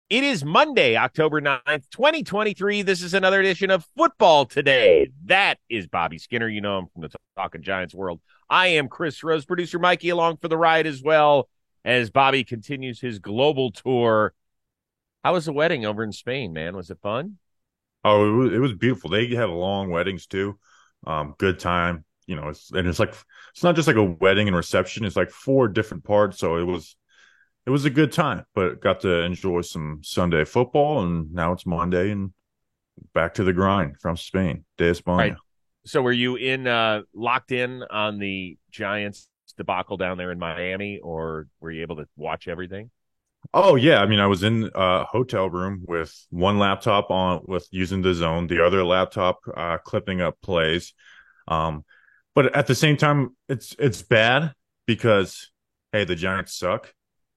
It is Monday, October 9th, 2023. This is another edition of Football Today. That is Bobby Skinner. You know him from the Talking Giants world. I am Chris Rose, producer Mikey along for the ride as well as Bobby continues his global tour. How was the wedding over in Spain, man? Was it fun? Oh, it was beautiful. They have long weddings too. Good time. It's not just like a wedding and reception. It's like four different parts. So it was a good time. But got to enjoy some Sunday football, and now it's Monday and back to the grind from Spain, de All right. España. So were you in locked in on the Giants debacle down there in Miami, or were you able to watch everything? Oh yeah, I mean, I was in a hotel room with one laptop on with using the zone, the other laptop clipping up plays. Um, but at the same time, it's bad because hey, the Giants suck.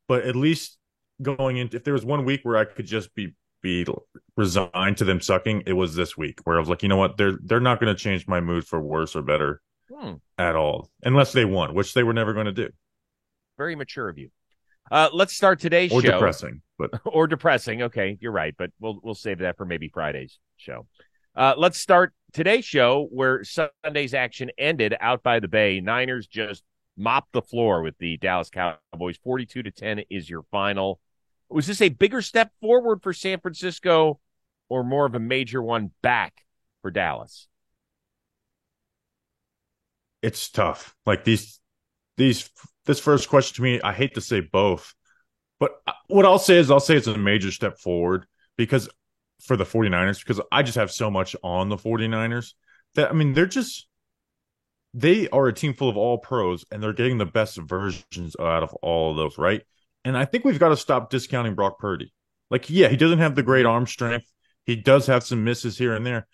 But at least going into if there was one week where I could just be resigned to them sucking, it was this week where I was like, you know what, they're not going to change my mood for worse or better Hmm, at all, unless they won, which they were never going to do, very mature of you. Let's start today's or show. depressing. But Or depressing. Okay, you're right, but we'll save that for maybe Friday's show. Let's start today's show where Sunday's action ended out by the Bay. Niners just mopped the floor with the Dallas Cowboys. 42-10 is your final. Was this a bigger step forward for San Francisco or more of a major one back for Dallas? it's tough. Like these this first question to me, I hate to say both, but what I'll say it's a major step forward because for the 49ers, because I just have so much on the 49ers that I mean they are a team full of all pros and they're getting the best versions out of all of those, right? And I think we've got to stop discounting Brock Purdy. Like, yeah, he doesn't have the great arm strength. He does have some misses here and there,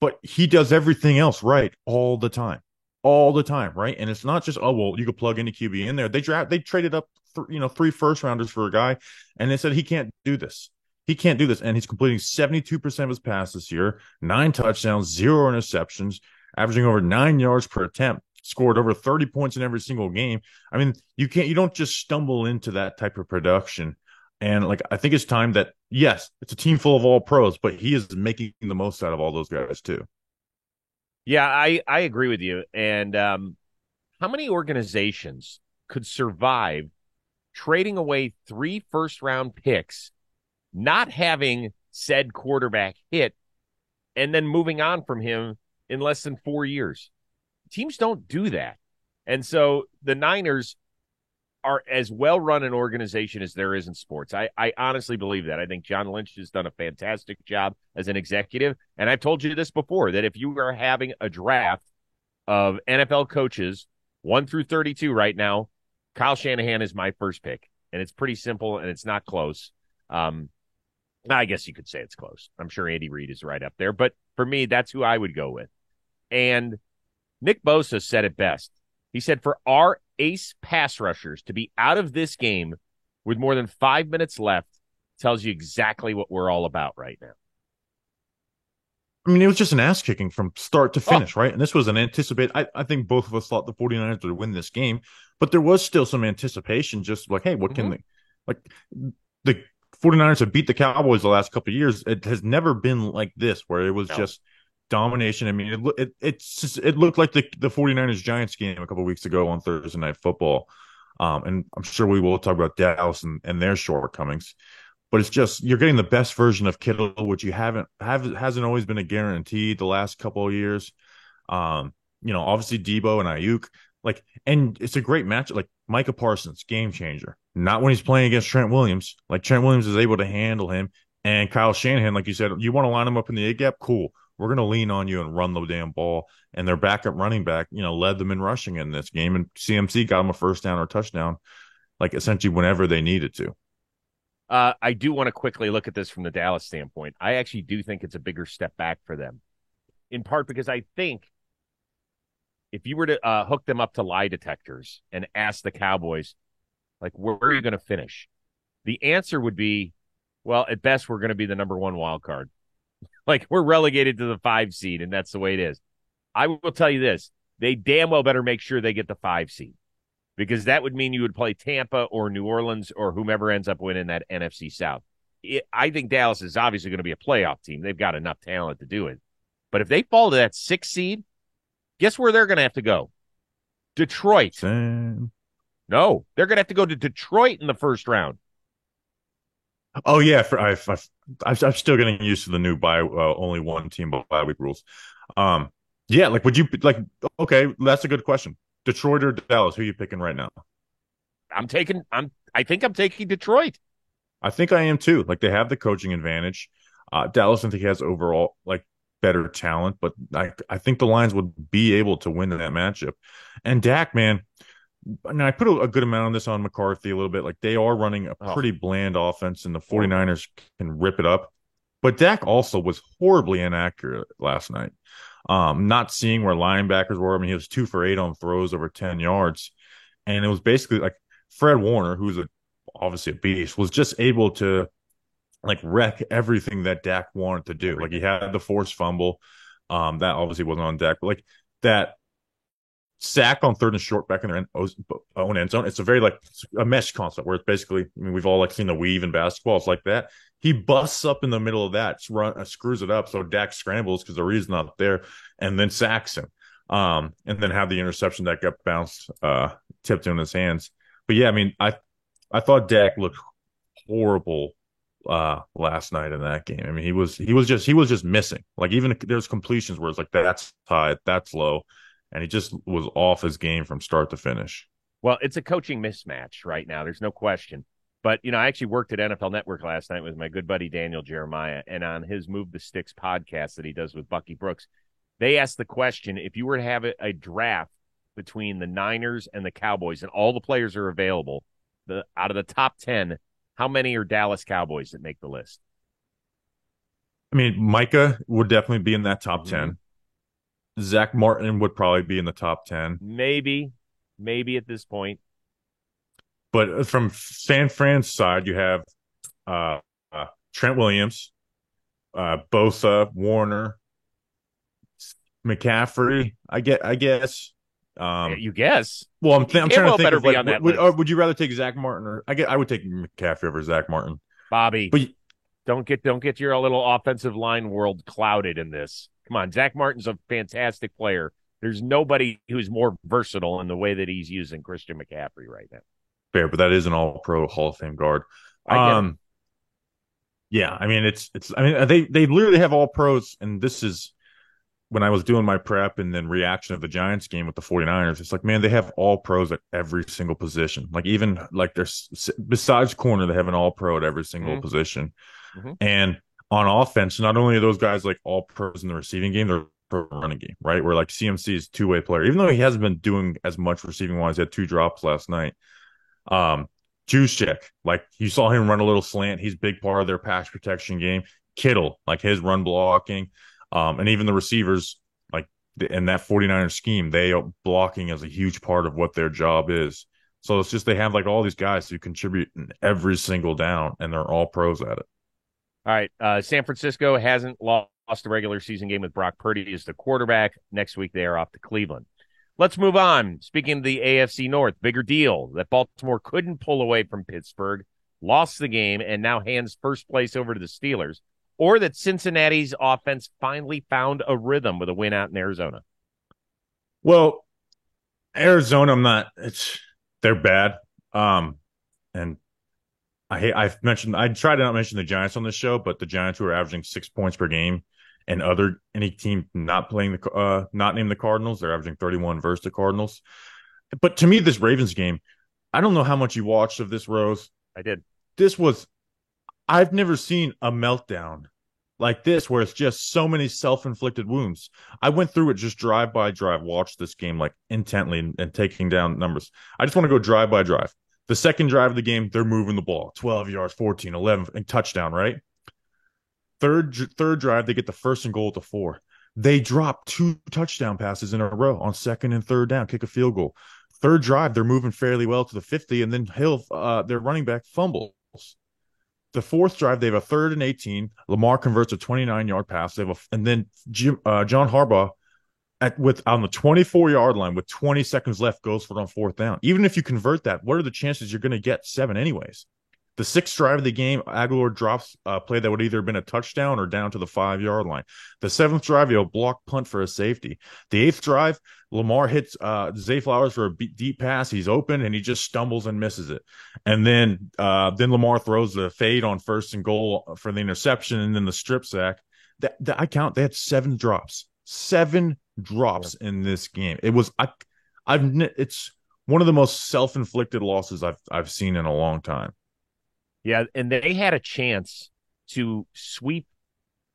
but he does everything else right all the time, right? And it's not just oh well, you could plug any QB in there. They traded up, three first rounders for a guy, and they said he can't do this. He can't do this, and he's completing 72% of his passes this year, 9 touchdowns, 0 interceptions, averaging over 9 yards per attempt, scored over 30 points in every single game. I mean, you don't just stumble into that type of production. And like, I think it's time that, yes, it's a team full of all pros, but he is making the most out of all those guys too. Yeah, I agree with you. And how many organizations could survive trading away three first round picks, not having said quarterback hit, and then moving on from him in less than 4 years? Teams don't do that. And so the Niners are as well run an organization as there is in sports. I honestly believe that. I think John Lynch has done a fantastic job as an executive. And I've told you this before that if you are having a draft of NFL coaches 1 through 32 right now, Kyle Shanahan is my first pick. And it's pretty simple and it's not close. Um, I guess you could say it's close. I'm sure Andy Reid is right up there. But for me, that's who I would go with. And Nick Bosa said it best. He said, for our ace pass rushers to be out of this game with more than 5 minutes left tells you exactly what we're all about right now. I mean, it was just an ass kicking from start to Oh, finish, right? And this was an anticipate. I think both of us thought the 49ers would win this game, but there was still some anticipation, just like, hey, what can mm-hmm. they, like, the 49ers have beat the Cowboys the last couple of years. It has never been like this, where it was No. just domination. I mean, it looked like the 49ers Giants game a couple of weeks ago on Thursday Night Football. And I'm sure we will talk about Dallas and their shortcomings, but it's just you're getting the best version of Kittle, which you hasn't always been a guarantee the last couple of years. Obviously Debo and Ayuk, like, and it's a great match. Like Micah Parsons, game changer. Not when he's playing against Trent Williams. Like Trent Williams is able to handle him, and Kyle Shanahan, like you said, you want to line him up in the A gap, cool. We're gonna lean on you and run the damn ball. And their backup running back, led them in rushing in this game, and CMC got them a first down or touchdown, like essentially whenever they needed to. I do want to quickly look at this from the Dallas standpoint. I actually do think it's a bigger step back for them, in part because I think if you were to hook them up to lie detectors and ask the Cowboys, like, where are you going to finish? The answer would be, well, at best, we're going to be the number one wild card. Like, we're relegated to the 5 seed, and that's the way it is. I will tell you this. They damn well better make sure they get the 5 seed because that would mean you would play Tampa or New Orleans or whomever ends up winning that NFC South. I think Dallas is obviously going to be a playoff team. They've got enough talent to do it. But if they fall to that 6th seed, guess where they're going to have to go? Detroit. Same. No, they're going to have to go to Detroit in the first round. Oh yeah, I'm still getting used to the new only one team bye week rules. Um, yeah, like would you like? Okay, that's a good question. Detroit or Dallas? Who are you picking right now? I think I'm taking Detroit. I think I am too. Like they have the coaching advantage. Dallas, I think, has overall like better talent, but I think the Lions would be able to win that matchup. And Dak, man, and I put a good amount on this on McCarthy a little bit. Like they are running a Oh, pretty bland offense, and the 49ers can rip it up. But Dak also was horribly inaccurate last night. Not seeing where linebackers were. I mean, he was 2 for 8 on throws over 10 yards. And it was basically like Fred Warner, who's obviously a beast, was just able to like wreck everything that Dak wanted to do. Like he had the forced fumble. That obviously wasn't on Dak, but like that sack on 3rd and short back in their own end zone. It's a very like a mesh concept where it's basically, I mean, we've all like seen the weave in basketball. It's like that. He busts up in the middle of that, screws it up. So Dak scrambles because the reason not there and then sacks him. And then have the interception that got bounced, tipped in his hands. But yeah, I mean, I thought Dak looked horrible last night in that game. I mean, he was just missing. Like even there's completions where it's like that's high, that's low, and he just was off his game from start to finish. well, it's a coaching mismatch right now. There's no question. But, I actually worked at NFL Network last night with my good buddy Daniel Jeremiah, and on his Move the Sticks podcast that he does with Bucky Brooks, they asked the question, if you were to have a draft between the Niners and the Cowboys and all the players are available, out of the top 10, how many are Dallas Cowboys that make the list? I mean, Micah would definitely be in that top Mm-hmm. 10. Zach Martin would probably be in the top 10. Maybe at this point. But from San Fran's side, you have uh, Trent Williams, Bosa, Warner, McCaffrey. I guess. You guess. Well, I'm trying to think better of be like, on that or list. would you rather take Zach Martin or I would take McCaffrey over Zach Martin. Bobby, But don't get your little offensive line world clouded in this. Come on, Zach Martin's a fantastic player. There's nobody who's more versatile in the way that he's using Christian McCaffrey right now. fair, but that is an All-Pro Hall of Fame guard. I get it. Yeah, I mean it's I mean they literally have all pros, and this is when I was doing my prep and then reaction of the Giants game with the 49ers. It's like, man, they have all pros at every single position. Like even like there's besides corner, they have an all pro at every single position. Mm-hmm. And on offense, not only are those guys like all pros in the receiving game, they're pro running game, right? Where like CMC is two-way player, even though he hasn't been doing as much receiving wise, he had 2 drops last night. Juszczyk, like you saw him run a little slant. He's a big part of their pass protection game. Kittle, like his run blocking, and even the receivers, like in that 49ers scheme, they are blocking as a huge part of what their job is. So it's just they have like all these guys who contribute in every single down, and they're all pros at it. All right. San Francisco hasn't lost a regular season game with Brock Purdy as the quarterback. Next week, they are off to Cleveland. Let's move on. Speaking of the AFC North, bigger deal that Baltimore couldn't pull away from Pittsburgh, lost the game, and now hands first place over to the Steelers, or that Cincinnati's offense finally found a rhythm with a win out in Arizona. Well, Arizona, they're bad. And I've mentioned, I try to not mention the Giants on this show, but the Giants who are averaging 6 points per game, and any team not named the Cardinals, they're averaging 31 versus the Cardinals. But to me, this Ravens game, I don't know how much you watched of this, Rose. I did. I've never seen a meltdown like this where it's just so many self-inflicted wounds. I went through it just drive by drive, watched this game like intently and taking down numbers. I just want to go drive by drive. The second drive of the game, they're moving the ball 12 yards, 14, 11, and touchdown, right? Third drive, they get the first and goal at the 4. They drop 2 touchdown passes in a row on second and third down, kick a field goal. Third drive, they're moving fairly well to the 50, and then Hill, their running back, fumbles. The fourth drive, they have a 3rd and 18. Lamar converts a 29-yard pass. And then John Harbaugh on the 24-yard line with 20 seconds left goes for it on 4th down. Even if you convert that, what are the chances you're going to get 7 anyways? The sixth drive of the game, Aguilar drops a play that would either have been a touchdown or down to the 5 yard line. The seventh drive, he'll block punt for a safety. The eighth drive, Lamar hits Zay Flowers for a deep pass. He's open and he just stumbles and misses it. And then Lamar throws the fade on first and goal for the interception, and then the strip sack. I count. They had 7 drops. 7 drops in this game. It's one of the most self-inflicted losses I've seen in a long time. Yeah, and they had a chance to sweep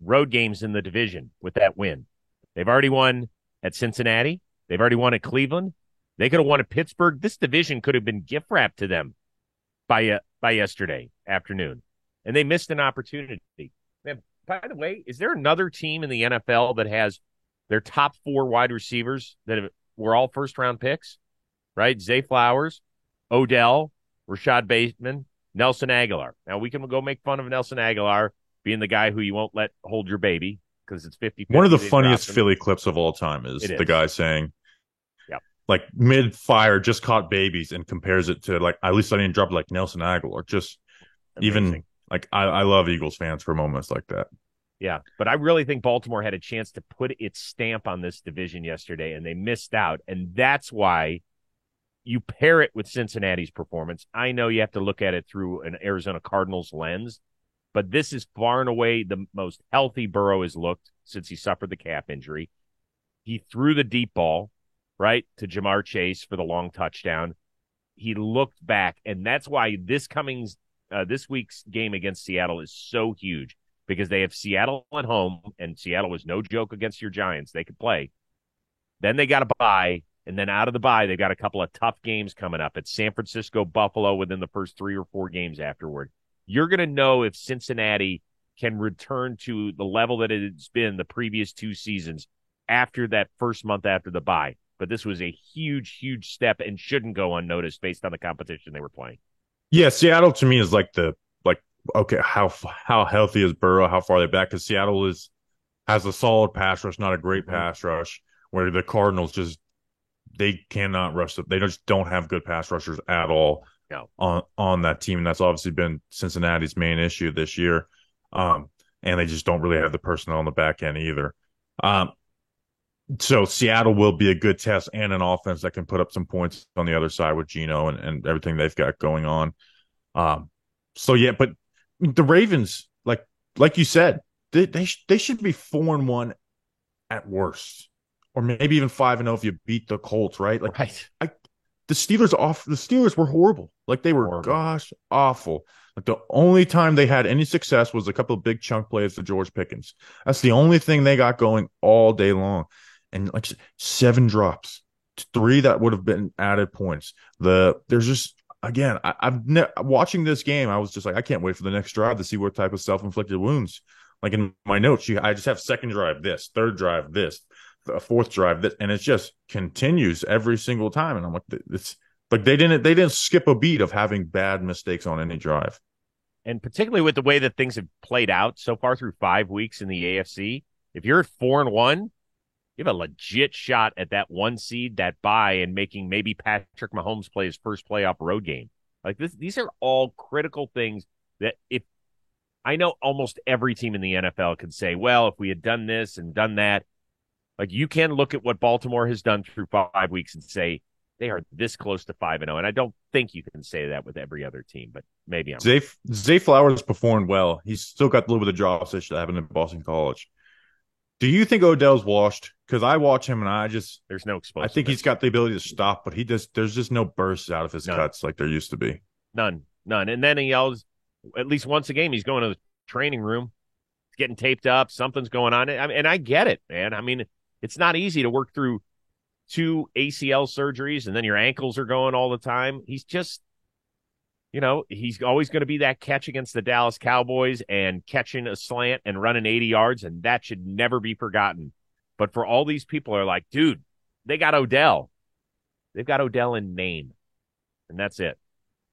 road games in the division with that win. They've already won at Cincinnati. They've already won at Cleveland. They could have won at Pittsburgh. This division could have been gift wrapped to them by yesterday afternoon, and they missed an opportunity. Man, by the way, is there another team in the NFL that has their top 4 wide receivers were all first-round picks? Right? Zay Flowers, Odell, Rashad Bateman, Nelson Aguilar. Now, we can go make fun of Nelson Aguilar being the guy who you won't let hold your baby because it's 50-50. One of the funniest Philly clips of all time is the guy saying, yep, like, mid-fire, just caught babies, and compares it to, like, at least I didn't drop it like Nelson Aguilar. Just amazing. Even, like, I love Eagles fans for moments like that. Yeah, but I really think Baltimore had a chance to put its stamp on this division yesterday, and they missed out. And that's why you pair it with Cincinnati's performance. I know you have to look at it through an Arizona Cardinals lens, but this is far and away the most healthy Burrow has looked since he suffered the calf injury. He threw the deep ball, right, to Jamar Chase for the long touchdown. He looked back, and that's why this week's game against Seattle is so huge, because they have Seattle at home, and Seattle was no joke against your Giants. They could play. Then they got a bye. And then out of the bye, they've got a couple of tough games coming up at San Francisco, Buffalo within the first 3 or 4 games afterward. You're going to know if Cincinnati can return to the level that it's been the previous 2 seasons after that first month after the bye. But this was a huge, huge step and shouldn't go unnoticed based on the competition they were playing. Yeah, Seattle to me is okay, how healthy is Burrow? How far are they back? Because Seattle has a solid pass rush, not a great pass rush, where the Cardinals they cannot rush them. They just don't have good pass rushers at all on that team. And that's obviously been Cincinnati's main issue this year. And they just don't really have the personnel on the back end either. So Seattle will be a good test and an offense that can put up some points on the other side with Geno and everything they've got going on. But the Ravens, like you said, they should be 4-1 at worst. Or maybe even 5-0 if you beat the Colts, right? Right. The Steelers were horrible. Like, they were gosh awful. Like, the only time they had any success was a couple of big chunk plays to George Pickens. That's the only thing they got going all day long. And 7 drops, 3 that would have been added points. There's just, again, watching this game, I was just like, I can't wait for the next drive to see what type of self-inflicted wounds. Like, in my notes, I just have second drive this, third drive this, a fourth drive this, and it just continues every single time. And I'm like, it's like they didn't skip a beat of having bad mistakes on any drive. And particularly with the way that things have played out so far through 5 weeks in the AFC, if you're at 4-1, you have a legit shot at that 1 seed, that bye, and making maybe Patrick Mahomes play his first playoff road game. Like these are all critical things that if I know almost every team in the NFL could say, well, if we had done this and done that, like, you can look at what Baltimore has done through 5 weeks and say they are this close to 5-0. And I don't think you can say that with every other team, but maybe I'm wrong. Zay Flowers performed well. He's still got a little bit of drops that should happen in Boston College. Do you think Odell's washed? Because I watch him and there's no explosiveness. I think he's got the ability to stop, but there's just no bursts out of his cuts like there used to be. None. And then he yells at least once a game. He's going to the training room, getting taped up. Something's going on. And I get it, man. I mean, it's not easy to work through 2 ACL surgeries and then your ankles are going all the time. He's just, he's always going to be that catch against the Dallas Cowboys and catching a slant and running 80 yards, and that should never be forgotten. But for all these people are like, dude, they got Odell. They've got Odell in name, and that's it.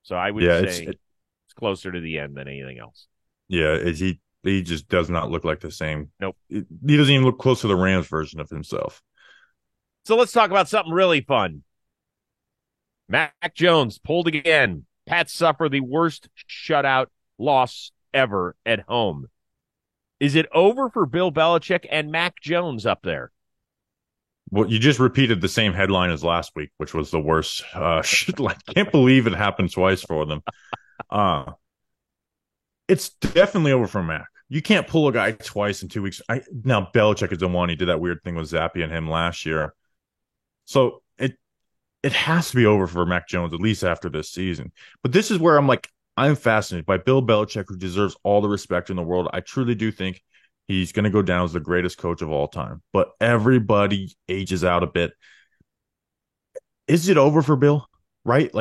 So I would say it's closer to the end than anything else. Yeah, he just does not look like the same. Nope. He doesn't even look close to the Rams version of himself. So let's talk about something really fun. Mac Jones pulled again. Pats suffer the worst shutout loss ever at home. Is it over for Bill Belichick and Mac Jones up there? Well, you just repeated the same headline as last week, which was the worst. Like, can't believe it happened twice for them. Uh, it's definitely over for Mac. You can't pull a guy twice in 2 weeks. Now Belichick is the one. He did that weird thing with Zappy and him last year. So it has to be over for Mac Jones, at least after this season. But this is where I'm fascinated by Bill Belichick, who deserves all the respect in the world. I truly do think he's going to go down as the greatest coach of all time. But everybody ages out a bit. Is it over for Bill? Right?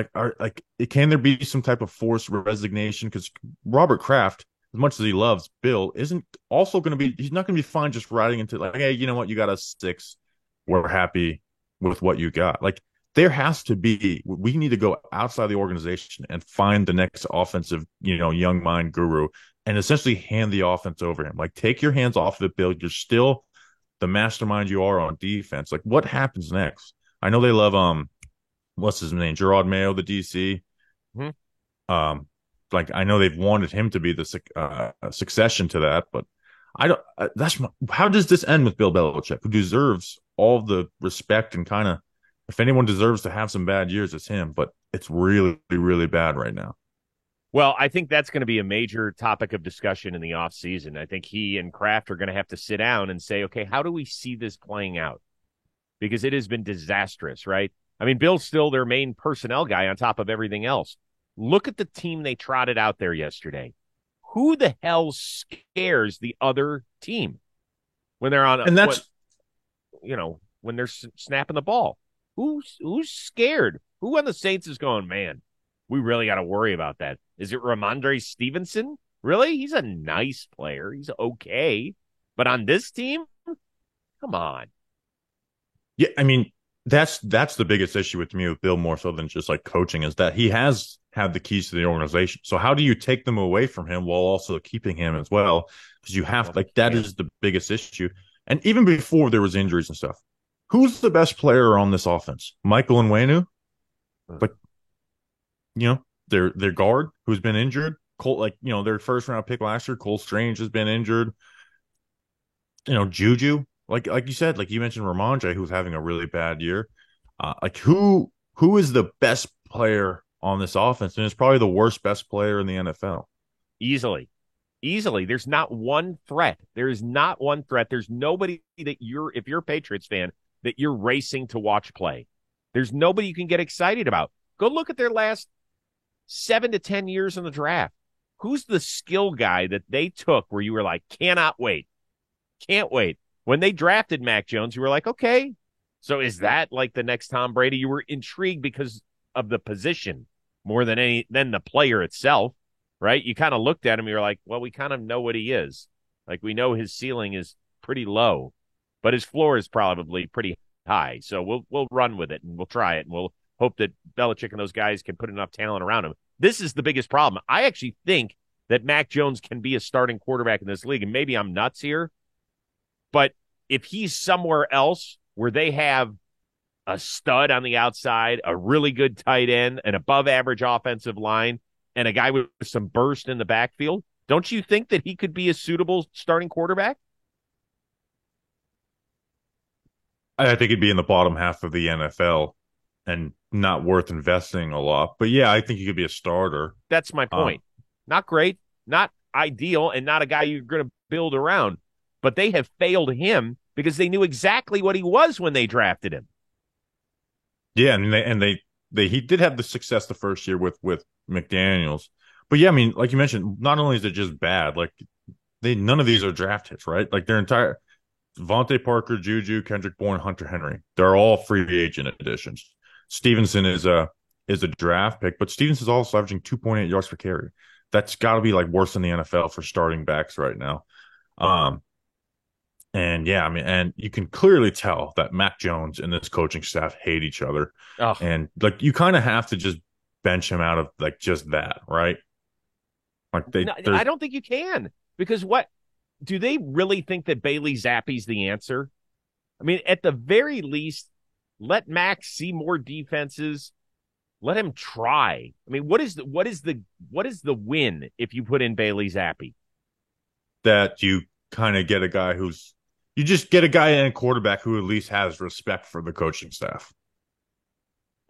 Can there be some type of forced resignation? Because Robert Kraft, as much as he loves Bill, isn't also going to be. He's not going to be fine just riding into hey, you know what? You got us six. We're happy with what you got. There has to be. We need to go outside the organization and find the next offensive, young mind guru, and essentially hand the offense over him. Take your hands off of it, Bill. You're still the mastermind you are on defense. What happens next? I know they love what's his name? Gerard Mayo, the DC. Mm-hmm. I know they've wanted him to be the succession to that, but I don't. How does this end with Bill Belichick, who deserves all the respect and kind of, if anyone deserves to have some bad years, it's him. But it's really, really bad right now. Well, I think that's going to be a major topic of discussion in the offseason. I think he and Kraft are going to have to sit down and say, okay, how do we see this playing out? Because it has been disastrous, right? I mean, Bill's still their main personnel guy on top of everything else. Look at the team they trotted out there yesterday. Who the hell scares the other team when they're on? And that's, when they're snapping the ball. Who's scared? Who on the Saints is going, man, we really got to worry about that? Is it Ramondre Stevenson? Really? He's a nice player. He's okay. But on this team, come on. Yeah, I mean, that's the biggest issue with me with Bill, more so than just coaching, is that he has had the keys to the organization. So how do you take them away from him while also keeping him as well? Because you have that is the biggest issue. And even before there was injuries and stuff, who's the best player on this offense? Michael Onwenu? Their guard who's been injured. Cole, their first round pick last year, Cole Strange, has been injured. Juju, like you said, you mentioned Ramondre, who's having a really bad year. Who is the best player on this offense? And it's probably the best player in the NFL. Easily. There's not one threat. There is not one threat. There's nobody that if you're a Patriots fan, that you're racing to watch play. There's nobody you can get excited about. Go look at their last 7 to 10 years in the draft. Who's the skill guy that they took where you were like, cannot wait? Can't wait. When they drafted Mac Jones, you were like, okay, so is that the next Tom Brady? You were intrigued because of the position more than the player itself, right? You kind of looked at him, you're like, well, we kind of know what he is. We know his ceiling is pretty low, but his floor is probably pretty high. So we'll run with it and we'll try it and we'll hope that Belichick and those guys can put enough talent around him. This is the biggest problem. I actually think that Mac Jones can be a starting quarterback in this league, and maybe I'm nuts here, but if he's somewhere else where they have a stud on the outside, a really good tight end, an above-average offensive line, and a guy with some burst in the backfield, don't you think that he could be a suitable starting quarterback? I think he'd be in the bottom half of the NFL and not worth investing a lot. But yeah, I think he could be a starter. That's my point. Not great, not ideal, and not a guy you're going to build around. But they have failed him because they knew exactly what he was when they drafted him. Yeah, and he did have the success the first year with McDaniels. But yeah, I mean, like you mentioned, not only is it just bad, none of these are draft hits, right? Their entire Devontae Parker, Juju, Kendrick Bourne, Hunter Henry, they're all free agent additions. Stevenson is a draft pick, but Stevenson's also averaging 2.8 yards per carry. That's got to be worse than the NFL for starting backs right now. And yeah, I mean, and you can clearly tell that Mac Jones and this coaching staff hate each other. Oh. And you kind of have to just bench him out of just that, right? I don't think you can, because what do they really think that Bailey Zappe's the answer? I mean, at the very least, let Mac see more defenses. Let him try. I mean, what is the win if you put in Bailey Zappi? That you kind of get a guy who's you just get a guy and a quarterback who at least has respect for the coaching staff.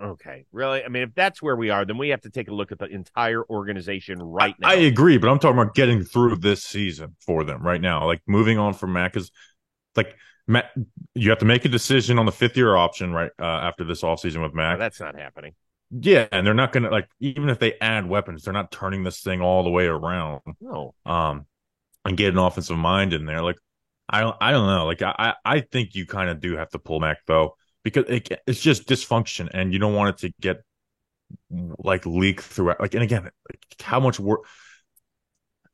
Okay, really? I mean, if that's where we are, then we have to take a look at the entire organization right I now. agree, but I'm talking about getting through this season for them right now. Like moving on from Matt, because like Matt, you have to make a decision on the 5th-year option right after this offseason with Oh, Mac. that's not happening. Yeah, and they're not gonna like even if they add weapons, they're not turning this thing all the way around. No. And get an offensive mind in there. Like I don't know. Like I think you kind of do have to pull Mac though because it's just dysfunction, and you don't want it to get like leak throughout. Like and again, like, how much work.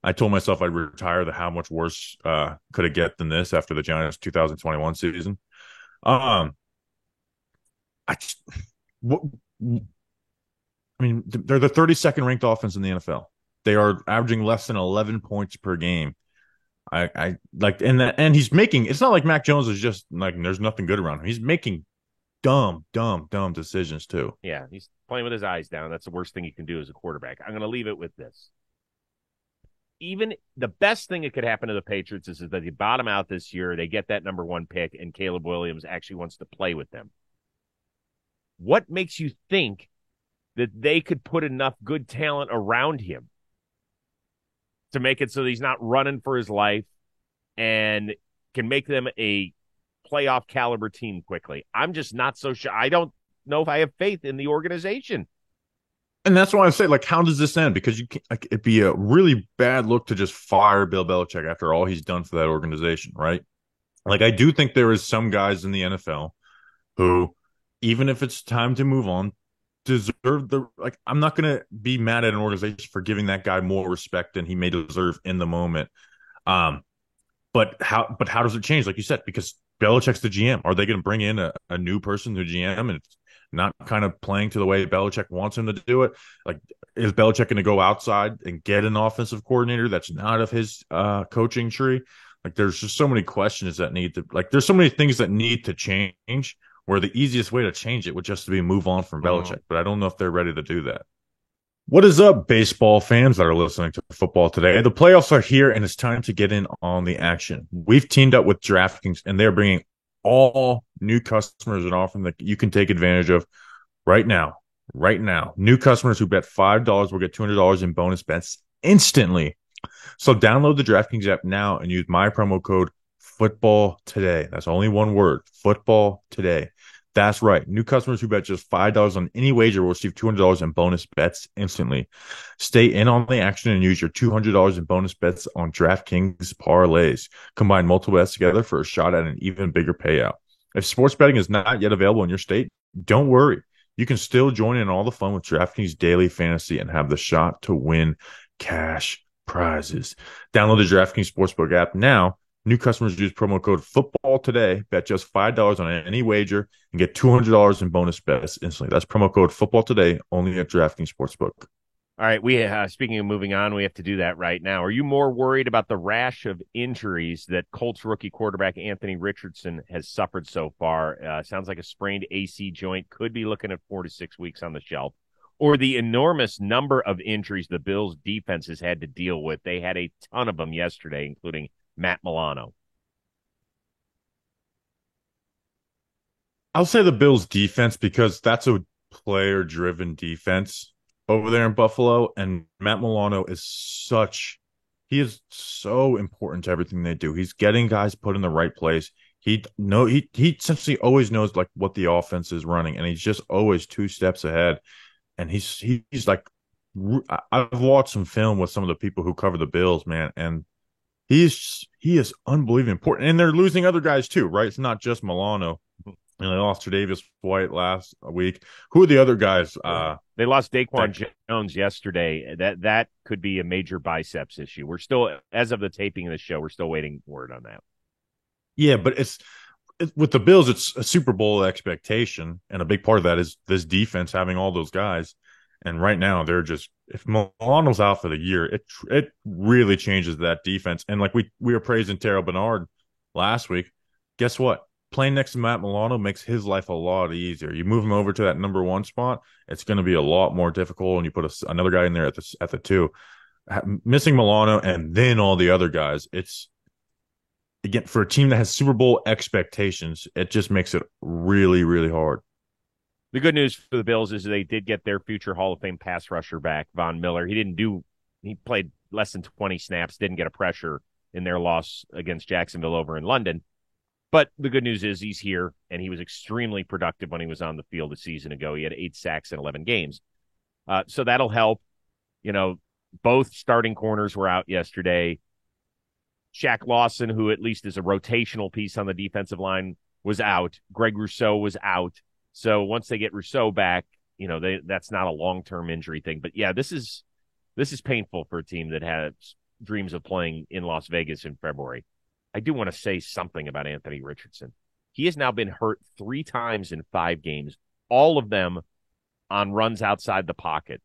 I told myself I'd retire. The how much worse could it get than this after the Giants 2021 season? Um, I just, what, I mean, they're the 32nd ranked offense in the NFL. They are averaging less than 11 points per game. I like, and he's making. It's not like Mac Jones is just like there's nothing good around him. He's making dumb decisions too. Yeah, he's playing with his eyes down. That's the worst thing he can do as a quarterback. I'm going to leave it with this. Even the best thing that could happen to the Patriots is that they bottom out this year, they get that number 1 pick, and Caleb Williams actually wants to play with them. What makes you think that they could put enough good talent around him to make it so that he's not running for his life and can make them a playoff caliber team quickly? I'm just not so sure. I don't know if I have faith in the organization. And that's why I say, like, how does this end? Because you can, like, it'd be a really bad look to just fire Bill Belichick after all he's done for that organization, right? Like, I do think there is some guys in the NFL who, even if it's time to move on, deserve the like. I'm not gonna be mad at an organization for giving that guy more respect than he may deserve in the moment. Um, but how does it change? Like you said, because Belichick's the GM. Are they going to bring in a new person to GM and it's not kind of playing to the way Belichick wants him to do it? Like, is Belichick going to go outside and get an offensive coordinator that's not of his coaching tree? Like, there's just so many questions that need to like. There's so many things that need to change. Where the easiest way to change it would just be move on from Belichick, but I don't know if they're ready to do that. What is up, baseball fans that are listening to football today? The playoffs are here, and it's time to get in on the action. We've teamed up with DraftKings, and they're bringing all new customers an offer that you can take advantage of right now. Right now, new customers who bet $5 will get $200 in bonus bets instantly. So download the DraftKings app now and use my promo code football today. That's only one word, football today. That's right. New customers who bet just $5 on any wager will receive $200 in bonus bets instantly. Stay in on the action and use your $200 in bonus bets on DraftKings parlays. Combine multiple bets together for a shot at an even bigger payout. If sports betting is not yet available in your state, don't worry. You can still join in all the fun with DraftKings Daily Fantasy and have the shot to win cash prizes. Download the DraftKings Sportsbook app now. New customers use promo code football today, bet just $5 on any wager, and get $200 in bonus bets instantly. That's promo code football today, only at DraftKings Sportsbook. All right, we speaking of moving on, we have to do that right now. Are you more worried about the rash of injuries that Colts rookie quarterback Anthony Richardson has suffered so far? Sounds like a sprained AC joint, could be looking at 4 to 6 weeks on the shelf, or the enormous number of injuries the Bills' defense has had to deal with. They had a ton of them yesterday, including Matt Milano. I'll say the Bills defense because that's a player driven defense over there in Buffalo. And Matt Milano he is so important to everything they do. He's getting guys put in the right place. He essentially always knows like what the offense is running, and he's just always 2 steps ahead. And he's like, I've watched some film with some of the people who cover the Bills, man, and he is unbelievably important. And they're losing other guys too, right? It's not just Milano. And they lost Tre'Davious White last week. Who are the other guys? They lost Daquan Jones yesterday. That could be a major biceps issue. We're still, as of the taping of the show, we're still waiting word on that. Yeah, but it's with the Bills, it's a Super Bowl expectation, and a big part of that is this defense having all those guys. And right now, they're just if Milano's out for the year, it really changes that defense. And like we were praising Terrell Bernard last week. Guess what? playing next to Matt Milano makes his life a lot easier. You move him over to that number one spot, it's going to be a lot more difficult. And you put another guy in there at the two, missing Milano and then all the other guys. It's again for a team that has Super Bowl expectations, it just makes it really, really hard. The good news for the Bills is they did get their future Hall of Fame pass rusher back, Von Miller. He played less than 20 snaps, didn't get a pressure in their loss against Jacksonville over in London. But the good news is he's here, and he was extremely productive when he was on the field a season ago. He had 8 sacks in 11 games. So that'll help. You know, both starting corners were out yesterday. Shaq Lawson, who at least is a rotational piece on the defensive line, was out. Greg Rousseau was out. So once they get Rousseau back, that's not a long-term injury thing. But yeah, this is painful for a team that has dreams of playing in Las Vegas in February. I do want to say something about Anthony Richardson. He has now been hurt 3 times in 5 games, all of them on runs outside the pocket.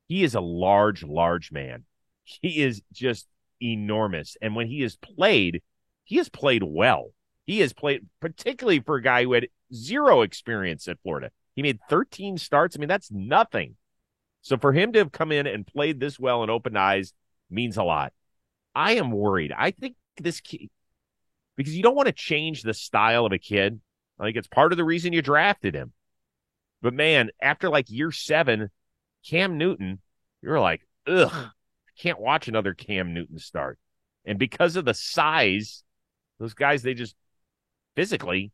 He is a large, large man. He is just enormous. And when he has played well. He has played, particularly for a guy who had 0 experience at Florida. He made 13 starts. I mean, that's nothing. So for him to have come in and played this well and opened eyes means a lot. I am worried. I think this kid, because you don't want to change the style of a kid. I think it's part of the reason you drafted him. But man, after like year 7, Cam Newton, you're like, ugh, I can't watch another Cam Newton start. And because of the size, those guys, they just physically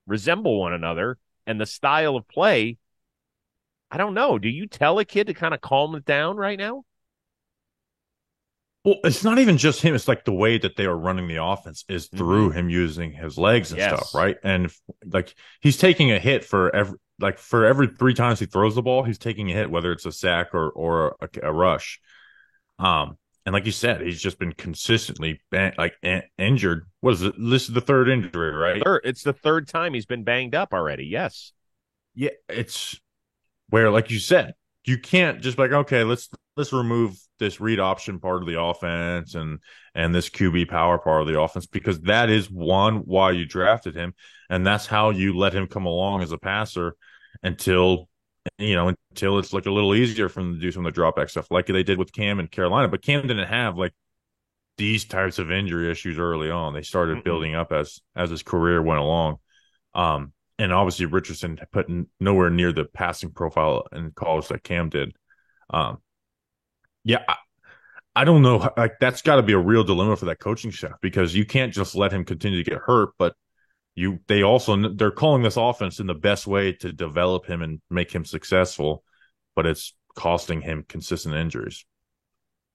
resemble one another, and the style of play, I don't know. Do you tell a kid to kind of calm it down right now? Well, it's not even just him. It's like the way that they are running the offense is through him using his legs and stuff, right? And like he's taking a hit for every 3 times he throws the ball, he's taking a hit, whether it's a sack or a rush. And like you said, he's just been consistently injured. What is it? This is the 3rd injury, right? It's the 3rd time he's been banged up already. Yes. Yeah, it's where, like you said, you can't just be like, okay, let's remove this read option part of the offense and this QB power part of the offense, because that is why you drafted him, and that's how you let him come along as a passer until it's like a little easier for them to do some of the drop back stuff like they did with Cam in Carolina. But Cam didn't have like these types of injury issues early on. They started building up as his career went along. And obviously Richardson put nowhere near the passing profile in college that Cam did. Yeah, I don't know. Like that's got to be a real dilemma for that coaching staff, because you can't just let him continue to get hurt, but they're calling this offense in the best way to develop him and make him successful, but it's costing him consistent injuries.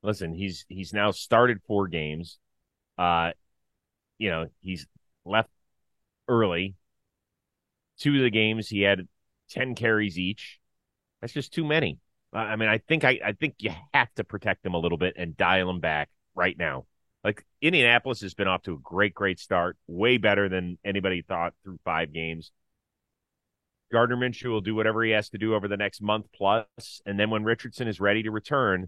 Listen, he's now started 4 games. He's left early. 2 of the games he had 10 carries each. That's just too many. I mean, I think you have to protect him a little bit and dial him back right now. Like Indianapolis has been off to a great start, way better than anybody thought through 5 games. Gardner Minshew will do whatever he has to do over the next month plus, and then when Richardson is ready to return,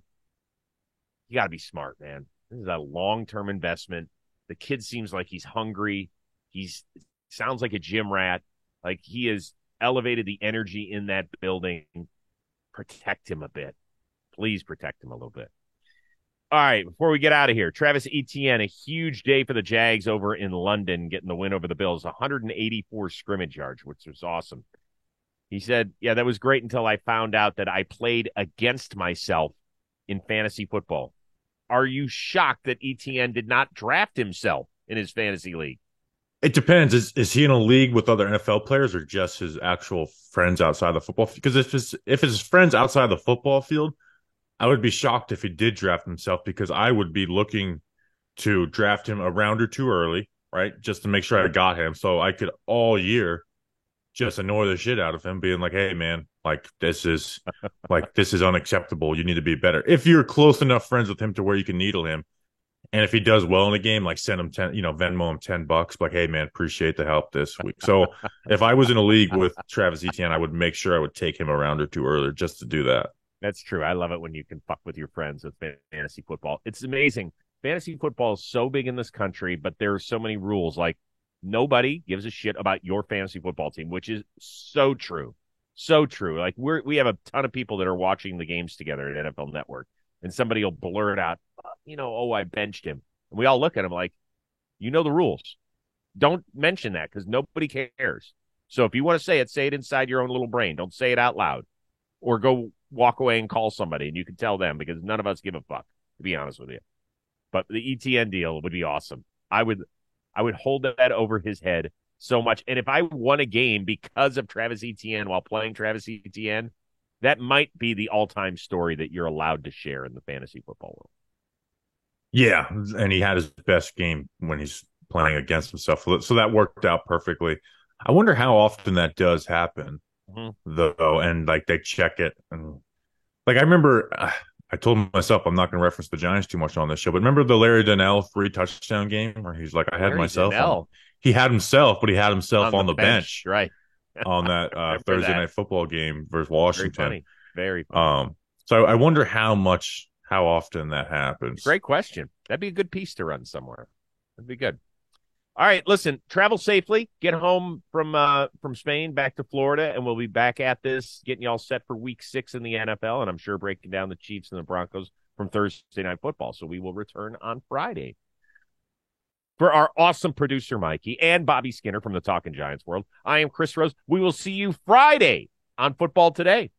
you got to be smart, man. This is a long-term investment. The kid seems like he's hungry. Sounds like a gym rat. Like he has elevated the energy in that building. Protect him a bit. Please protect him a little bit. All right, before we get out of here, Travis Etienne, a huge day for the Jags over in London, getting the win over the Bills, 184 scrimmage yards, which was awesome. He said, yeah, that was great until I found out that I played against myself in fantasy football. Are you shocked that Etienne did not draft himself in his fantasy league? It depends. Is he in a league with other NFL players or just his actual friends outside the football? Because if it's friends outside the football field, I would be shocked if he did draft himself, because I would be looking to draft him a round or 2 early, right? Just to make sure I got him, so I could all year just annoy the shit out of him, being like, hey man, this is unacceptable. You need to be better. If you're close enough friends with him to where you can needle him. And if he does well in the game, like send him Venmo him $10, like, hey man, appreciate the help this week. So if I was in a league with Travis Etienne, I would make sure I would take him a round or 2 earlier just to do that. That's true. I love it when you can fuck with your friends with fantasy football. It's amazing. Fantasy football is so big in this country, but there are so many rules. Like Nobody gives a shit about your fantasy football team, which is so true. So true. Like we have a ton of people that are watching the games together at NFL Network, and somebody will blurt out, oh, I benched him. And we all look at him like, you know the rules. Don't mention that because nobody cares. So if you want to say it inside your own little brain. Don't say it out loud. Or go walk away and call somebody, and you can tell them because none of us give a fuck, to be honest with you. But the ETN deal would be awesome. I would hold that over his head so much. And if I won a game because of Travis Etienne while playing Travis Etienne, that might be the all-time story that you're allowed to share in the fantasy football world. Yeah, and he had his best game when he's playing against himself. So that worked out perfectly. I wonder how often that does happen, though, and like they check it. And like I remember, I told myself I'm not going to reference the Giants too much on this show, but remember the Larry Donnell 3-touchdown game where he's like, I had Larry myself Donnell. He had himself, but he had himself on the bench, right? On that Thursday night football game versus Washington. Very funny. Very funny. So I wonder how often that happens. Great question. That'd be a good piece to run somewhere. That'd be good. All right, listen, travel safely. Get home from Spain back to Florida, and we'll be back at this, getting you all set for week 6 in the NFL, and I'm sure breaking down the Chiefs and the Broncos from Thursday Night Football. So we will return on Friday. For our awesome producer, Mikey, and Bobby Skinner from the Talking Giants world, I am Chris Rose. We will see you Friday on Football Today.